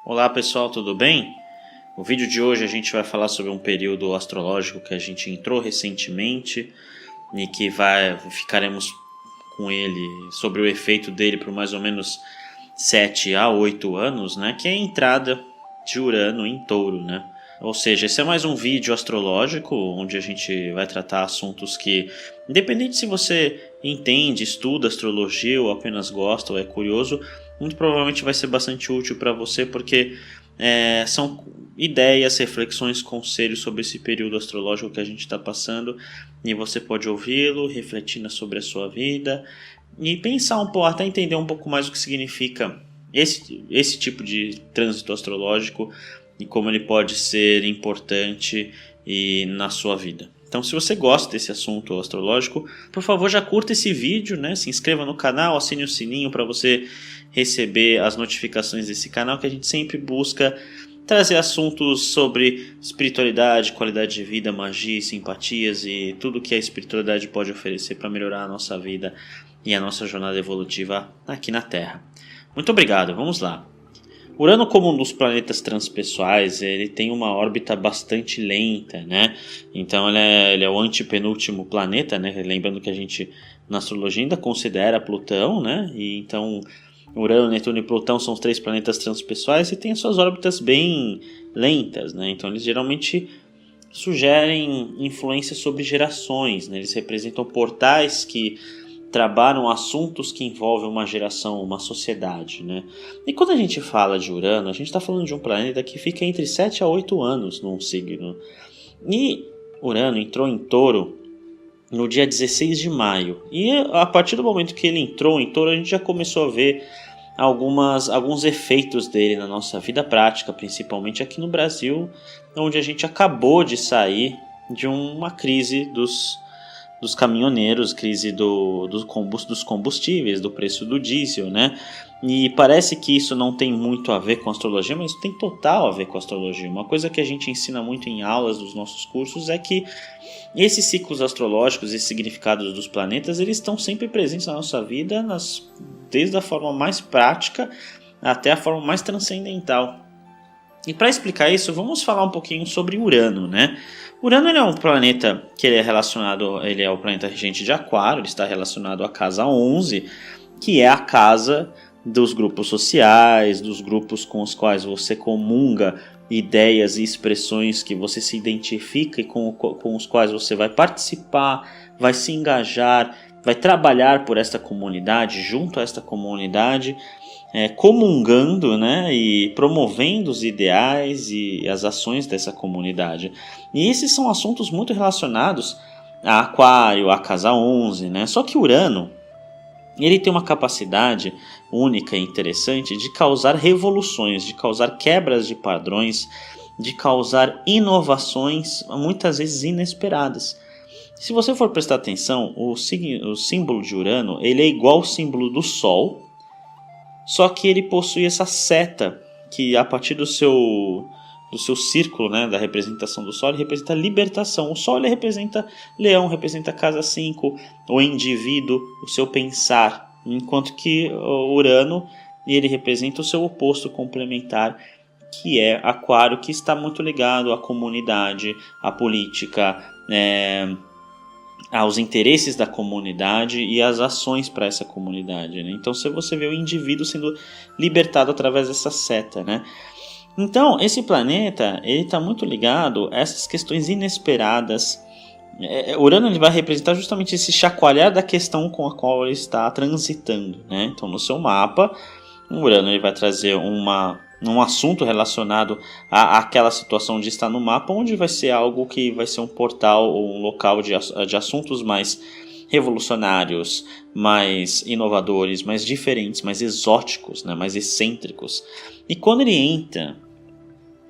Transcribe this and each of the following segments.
Olá pessoal, tudo bem? No vídeo de hoje a gente vai falar sobre um período astrológico que a gente entrou recentemente e que ficaremos com ele, sobre o efeito dele por mais ou menos 7 a 8 anos, né? Que é a entrada de Urano em Touro, né? Ou seja, esse é mais um vídeo astrológico onde a gente vai tratar assuntos que, independente se você entende, estuda astrologia ou apenas gosta ou é curioso, muito provavelmente vai ser bastante útil para você porque são ideias, reflexões, conselhos sobre esse período astrológico que a gente está passando e você pode ouvi-lo, refletir sobre a sua vida e pensar um pouco, até entender um pouco mais o que significa esse tipo de trânsito astrológico e como ele pode ser importante na sua vida. Então, se você gosta desse assunto astrológico, por favor, já curta esse vídeo, né? Se inscreva no canal, assine o sininho para você receber as notificações desse canal, que a gente sempre busca trazer assuntos sobre espiritualidade, qualidade de vida, magia, simpatias e tudo que a espiritualidade pode oferecer para melhorar a nossa vida e a nossa jornada evolutiva aqui na Terra. Muito obrigado, vamos lá. Urano, como um dos planetas transpessoais, ele tem uma órbita bastante lenta, né? Então ele é o antepenúltimo planeta, né? Lembrando que a gente na astrologia ainda considera Plutão, né? E então Urano, Netuno e Plutão são os 3 planetas transpessoais e têm suas órbitas bem lentas, né? Então eles geralmente sugerem influência sobre gerações, né? Eles representam portais que trabalham assuntos que envolvem uma geração, uma sociedade, né? E quando a gente fala de Urano, a gente está falando de um planeta que fica entre 7 a 8 anos num signo. E Urano entrou em Touro no dia 16 de maio. E a partir do momento que ele entrou em Touro, a gente já começou a ver alguns efeitos dele na nossa vida prática, principalmente aqui no Brasil, onde a gente acabou de sair de uma crise dos caminhoneiros, crise dos combustíveis, do preço do diesel, né? E parece que isso não tem muito a ver com astrologia, mas isso tem total a ver com astrologia. Uma coisa que a gente ensina muito em aulas dos nossos cursos é que esses ciclos astrológicos e significados dos planetas, eles estão sempre presentes na nossa vida, desde a forma mais prática até a forma mais transcendental. E para explicar isso, vamos falar um pouquinho sobre Urano, né? Urano ele é um planeta que ele é o planeta regente de Aquário, ele está relacionado à casa 11, que é a casa dos grupos sociais, dos grupos com os quais você comunga ideias e expressões que você se identifica e com os quais você vai participar, vai se engajar, vai trabalhar por esta comunidade, junto a esta comunidade, comungando, né, e promovendo os ideais e as ações dessa comunidade. E esses são assuntos muito relacionados a Aquário, a casa 11, né? Só que Urano, ele tem uma capacidade única e interessante de causar revoluções, de causar quebras de padrões, de causar inovações, muitas vezes inesperadas. Se você for prestar atenção, o símbolo de Urano ele é igual ao símbolo do Sol, só que ele possui essa seta que a partir do seu círculo, né, da representação do Sol, ele representa a libertação. O Sol ele representa Leão, representa a casa 5, o indivíduo, o seu pensar, enquanto que o Urano ele representa o seu oposto complementar, que é Aquário, que está muito ligado à comunidade, à política, aos interesses da comunidade e às ações para essa comunidade, né? Então, se você vê o indivíduo sendo libertado através dessa seta, né? Então, esse planeta ele está muito ligado a essas questões inesperadas. Urano ele vai representar justamente esse chacoalhar da questão com a qual ele está transitando, né? Então, no seu mapa, o Urano ele vai trazer um assunto relacionado àquela situação de estar no mapa, onde vai ser algo que vai ser um portal ou um local de assuntos mais revolucionários, mais inovadores, mais diferentes, mais exóticos, né? Mais excêntricos. E quando ele entra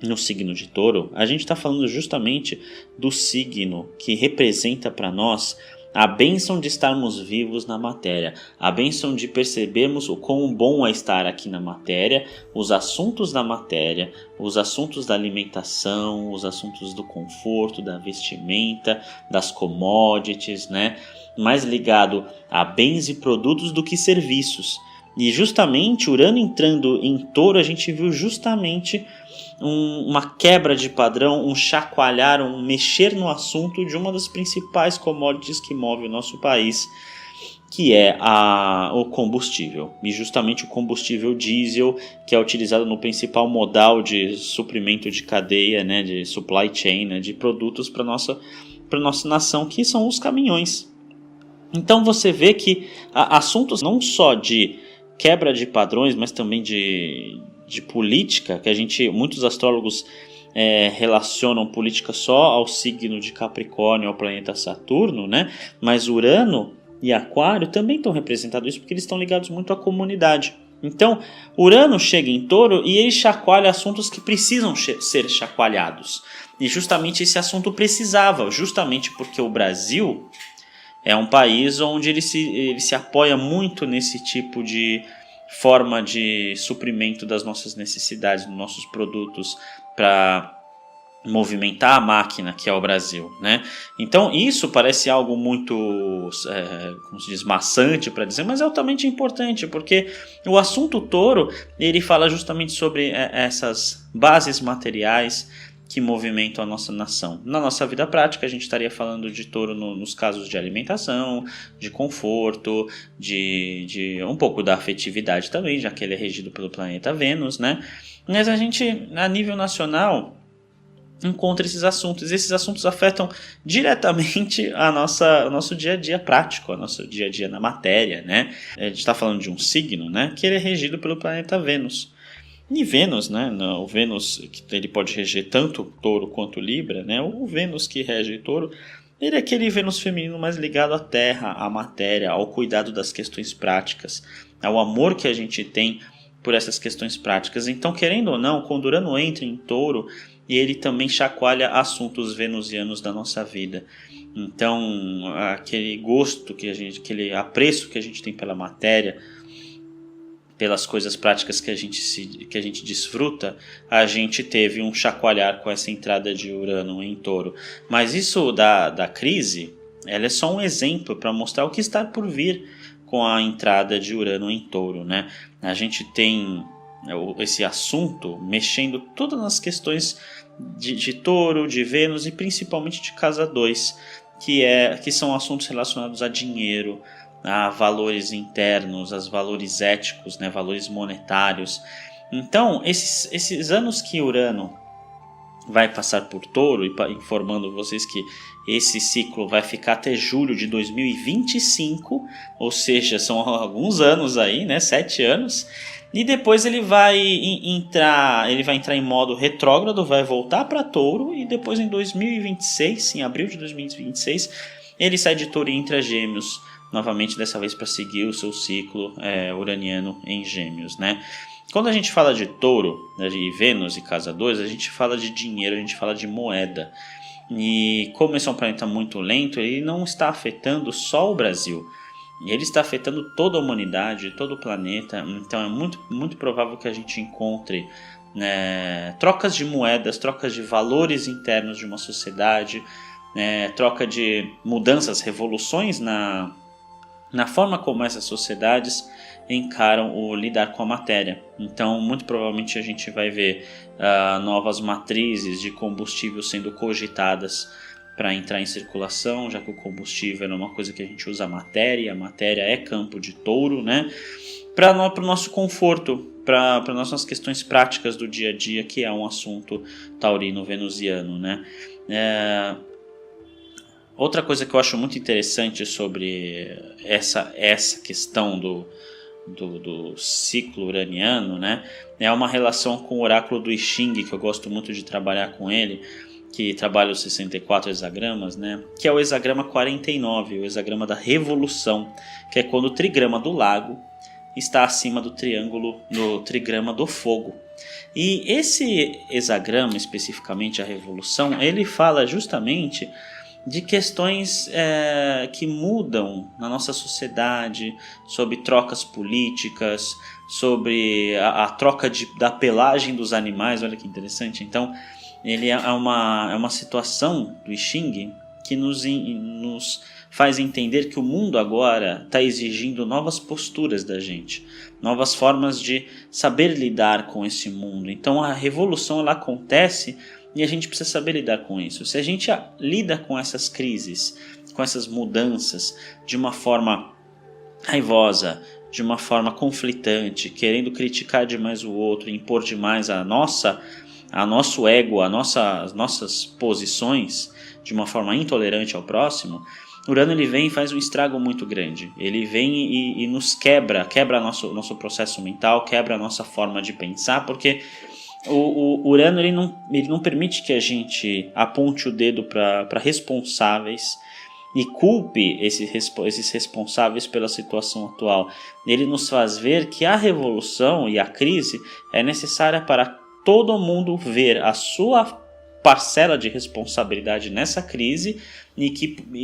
no signo de Touro, a gente está falando justamente do signo que representa para nós a bênção de estarmos vivos na matéria, a bênção de percebermos o quão bom é estar aqui na matéria, os assuntos da matéria, os assuntos da alimentação, os assuntos do conforto, da vestimenta, das commodities, né? Mais ligado a bens e produtos do que serviços. E justamente Urano entrando em Touro, a gente viu justamente uma quebra de padrão, um chacoalhar, um mexer no assunto de uma das principais commodities que move o nosso país, que é o combustível. E justamente o combustível diesel, que é utilizado no principal modal de suprimento de cadeia, né, de supply chain, né, de produtos para nossa nação, que são os caminhões. Então você vê que assuntos não só de quebra de padrões, mas também de política, que muitos astrólogos relacionam política só ao signo de Capricórnio, ao planeta Saturno, né? Mas Urano e Aquário também estão representados isso, porque eles estão ligados muito à comunidade. Então, Urano chega em Touro e ele chacoalha assuntos que precisam ser chacoalhados. E justamente esse assunto precisava, justamente porque o Brasil é um país onde ele se apoia muito nesse tipo de forma de suprimento das nossas necessidades, dos nossos produtos, para movimentar a máquina que é o Brasil, né? Então isso parece algo muito, como se diz, maçante para dizer, mas é altamente importante, porque o assunto Touro, ele fala justamente sobre essas bases materiais que movimentam a nossa nação. Na nossa vida prática, a gente estaria falando de Touro nos casos de alimentação, de conforto, de um pouco da afetividade também, já que ele é regido pelo planeta Vênus, né? Mas a gente, a nível nacional, encontra esses assuntos. Esses assuntos afetam diretamente o nosso dia a dia prático, o nosso dia a dia na matéria, né? A gente está falando de um signo, né, que ele é regido pelo planeta Vênus. E Vênus, né, o Vênus, ele pode reger tanto Touro quanto Libra, né? O Vênus que rege Touro, ele é aquele Vênus feminino mais ligado à terra, à matéria, ao cuidado das questões práticas, ao amor que a gente tem por essas questões práticas. Então, querendo ou não, quando Urano entra em Touro, e ele também chacoalha assuntos venusianos da nossa vida. Então, aquele gosto aquele apreço que a gente tem pela matéria, pelas coisas práticas que a gente desfruta, a gente teve um chacoalhar com essa entrada de Urano em Touro. Mas isso da crise, ela é só um exemplo para mostrar o que está por vir com a entrada de Urano em Touro, né? A gente tem esse assunto mexendo todas as questões de Touro, de Vênus e principalmente de casa 2, que são assuntos relacionados a dinheiro, a valores internos, a valores éticos, né, valores monetários. Então, esses anos que Urano vai passar por Touro, informando vocês que esse ciclo vai ficar até julho de 2025, ou seja, são alguns anos aí, né, 7 anos, e depois ele vai entrar em modo retrógrado, vai voltar para Touro, e depois em 2026, em abril de 2026, ele sai de Touro e entra Gêmeos, novamente dessa vez para seguir o seu ciclo uraniano em Gêmeos, né? Quando a gente fala de Touro, de Vênus e casa 2, a gente fala de dinheiro, a gente fala de moeda. E como esse é um planeta muito lento, ele não está afetando só o Brasil. Ele está afetando toda a humanidade, todo o planeta. Então é muito, muito provável que a gente encontre trocas de moedas, trocas de valores internos de uma sociedade, troca de mudanças, revoluções na forma como essas sociedades encaram o lidar com a matéria. Então, muito provavelmente a gente vai ver novas matrizes de combustível sendo cogitadas para entrar em circulação, já que o combustível é uma coisa que a gente usa a matéria é campo de Touro, né? Para o nosso conforto, para nossas questões práticas do dia a dia, que é um assunto taurino-venusiano, né? Outra coisa que eu acho muito interessante sobre essa questão do ciclo uraniano, né, é uma relação com o oráculo do I Ching, que eu gosto muito de trabalhar com ele, que trabalha os 64 hexagramas, né, que é o hexagrama 49, o hexagrama da revolução, que é quando o trigrama do lago está acima do trigrama do fogo. E esse hexagrama, especificamente a revolução, ele fala justamente de questões que mudam na nossa sociedade, sobre trocas políticas, sobre a troca da pelagem dos animais. Olha que interessante. Então, ele é uma situação do I Ching que nos faz entender que o mundo agora está exigindo novas posturas da gente, novas formas de saber lidar com esse mundo. Então a revolução ela acontece e a gente precisa saber lidar com isso. Se a gente lida com essas crises, com essas mudanças de uma forma raivosa, de uma forma conflitante, querendo criticar demais o outro, impor demais a nosso ego, as nossas posições de uma forma intolerante ao próximo, Urano ele vem e faz um estrago muito grande. Ele vem e nos quebra nosso processo mental, quebra a nossa forma de pensar, porque o Urano ele não permite que a gente aponte o dedo para responsáveis e culpe esses responsáveis pela situação atual. Ele nos faz ver que a revolução e a crise é necessária para todo mundo ver a sua parcela de responsabilidade nessa crise e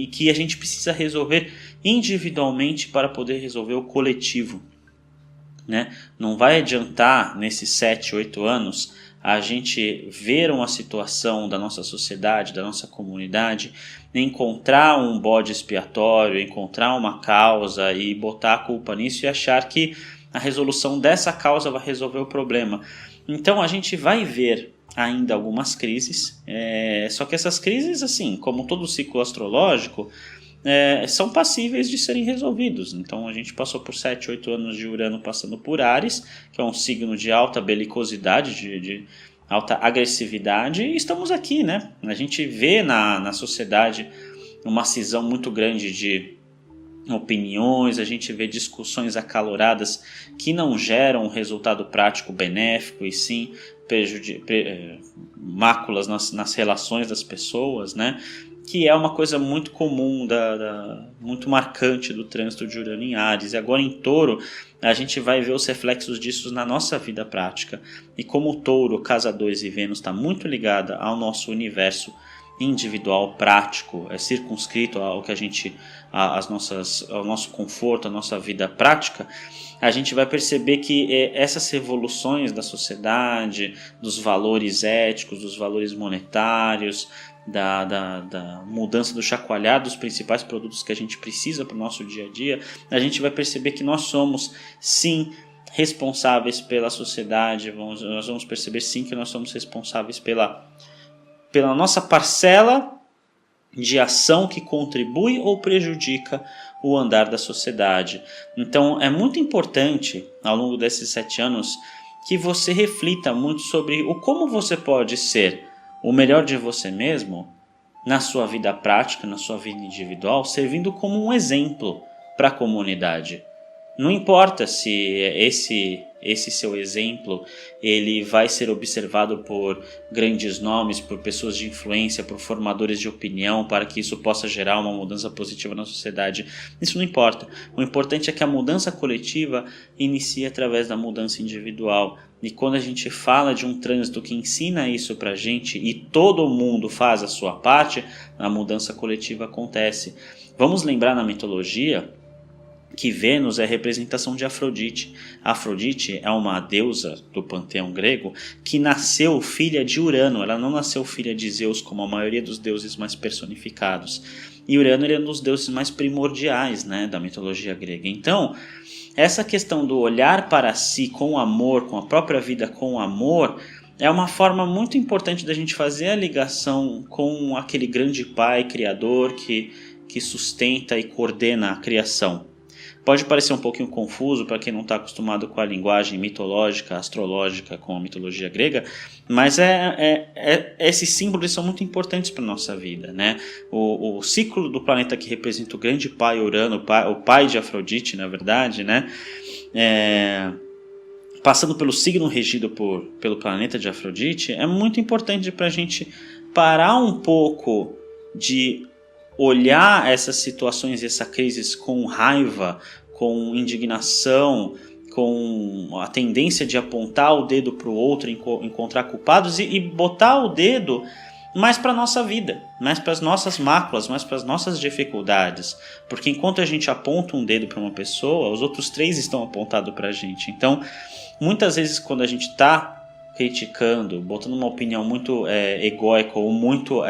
que a gente precisa resolver individualmente para poder resolver o coletivo, né? Não vai adiantar nesses 7, 8 anos a gente ver uma situação da nossa sociedade, da nossa comunidade, encontrar um bode expiatório, encontrar uma causa e botar a culpa nisso e achar que a resolução dessa causa vai resolver o problema. Então a gente vai ver ainda algumas crises, só que essas crises, assim, como todo ciclo astrológico, são passíveis de serem resolvidos. Então a gente passou por 7, 8 anos de Urano passando por Áries, que é um signo de alta belicosidade, de alta agressividade, e estamos aqui, né? A gente vê na sociedade uma cisão muito grande de opiniões, a gente vê discussões acaloradas que não geram um resultado prático benéfico e sim máculas nas relações das pessoas, né? Que é uma coisa muito comum, muito marcante do trânsito de Urano em Áries. E agora em Touro, a gente vai ver os reflexos disso na nossa vida prática. E como o Touro, Casa 2 e Vênus está muito ligada ao nosso universo individual, prático, é circunscrito ao que ao nosso conforto, à nossa vida prática, a gente vai perceber que essas revoluções da sociedade, dos valores éticos, dos valores monetários, da mudança do chacoalhar dos principais produtos que a gente precisa para o nosso dia a dia, a gente vai perceber que nós somos, sim, responsáveis pela sociedade, nós vamos perceber, sim, que nós somos responsáveis pela nossa parcela de ação que contribui ou prejudica o andar da sociedade. Então é muito importante, ao longo desses 7 anos, que você reflita muito sobre como você pode ser o melhor de você mesmo na sua vida prática, na sua vida individual, servindo como um exemplo para a comunidade. Não importa se esse seu exemplo ele vai ser observado por grandes nomes, por pessoas de influência, por formadores de opinião, para que isso possa gerar uma mudança positiva na sociedade. Isso não importa. O importante é que a mudança coletiva inicie através da mudança individual. E quando a gente fala de um trânsito que ensina isso pra gente e todo mundo faz a sua parte, a mudança coletiva acontece. Vamos lembrar na mitologia que Vênus é a representação de Afrodite. Afrodite é uma deusa do panteão grego que nasceu filha de Urano. Ela não nasceu filha de Zeus, como a maioria dos deuses mais personificados. E Urano ele é um dos deuses mais primordiais, né, da mitologia grega. Então, essa questão do olhar para si com amor, com a própria vida com amor, é uma forma muito importante da gente fazer a ligação com aquele grande pai criador que sustenta e coordena a criação. Pode parecer um pouquinho confuso para quem não está acostumado com a linguagem mitológica, astrológica, com a mitologia grega, mas esses símbolos são muito importantes para a nossa vida, né? O ciclo do planeta que representa o grande pai Urano, o pai de Afrodite, na verdade, né? Passando pelo signo regido pelo planeta de Afrodite, é muito importante para a gente parar um pouco de olhar essas situações, essa crise com raiva, com indignação, com a tendência de apontar o dedo para o outro, encontrar culpados e botar o dedo mais para a nossa vida, mais para as nossas máculas, mais para as nossas dificuldades. Porque enquanto a gente aponta um dedo para uma pessoa, os outros 3 estão apontados para a gente. Então, muitas vezes quando a gente está criticando, botando uma opinião muito egóica ou muito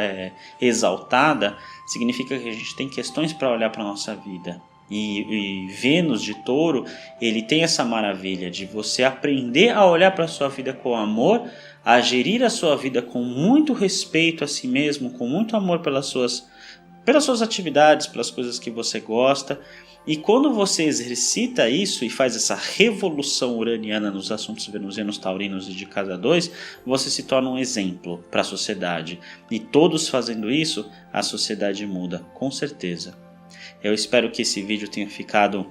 exaltada, significa que a gente tem questões para olhar para a nossa vida. E Vênus de Touro, ele tem essa maravilha de você aprender a olhar para a sua vida com amor, a gerir a sua vida com muito respeito a si mesmo, com muito amor pelas suas atividades, pelas coisas que você gosta. E quando você exercita isso e faz essa revolução uraniana nos assuntos venusianos, taurinos e de casa 2, você se torna um exemplo para a sociedade. E todos fazendo isso, a sociedade muda, com certeza. Eu espero que esse vídeo tenha ficado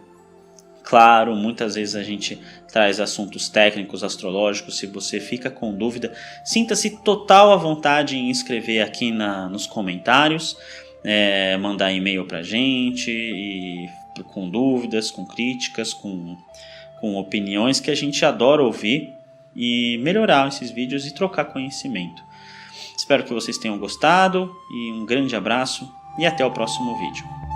claro. Muitas vezes a gente traz assuntos técnicos, astrológicos. Se você fica com dúvida, sinta-se total à vontade em escrever aqui nos comentários, mandar e-mail pra gente, e com dúvidas, com críticas, com opiniões, que a gente adora ouvir e melhorar esses vídeos e trocar conhecimento. Espero que vocês tenham gostado e um grande abraço e até o próximo vídeo.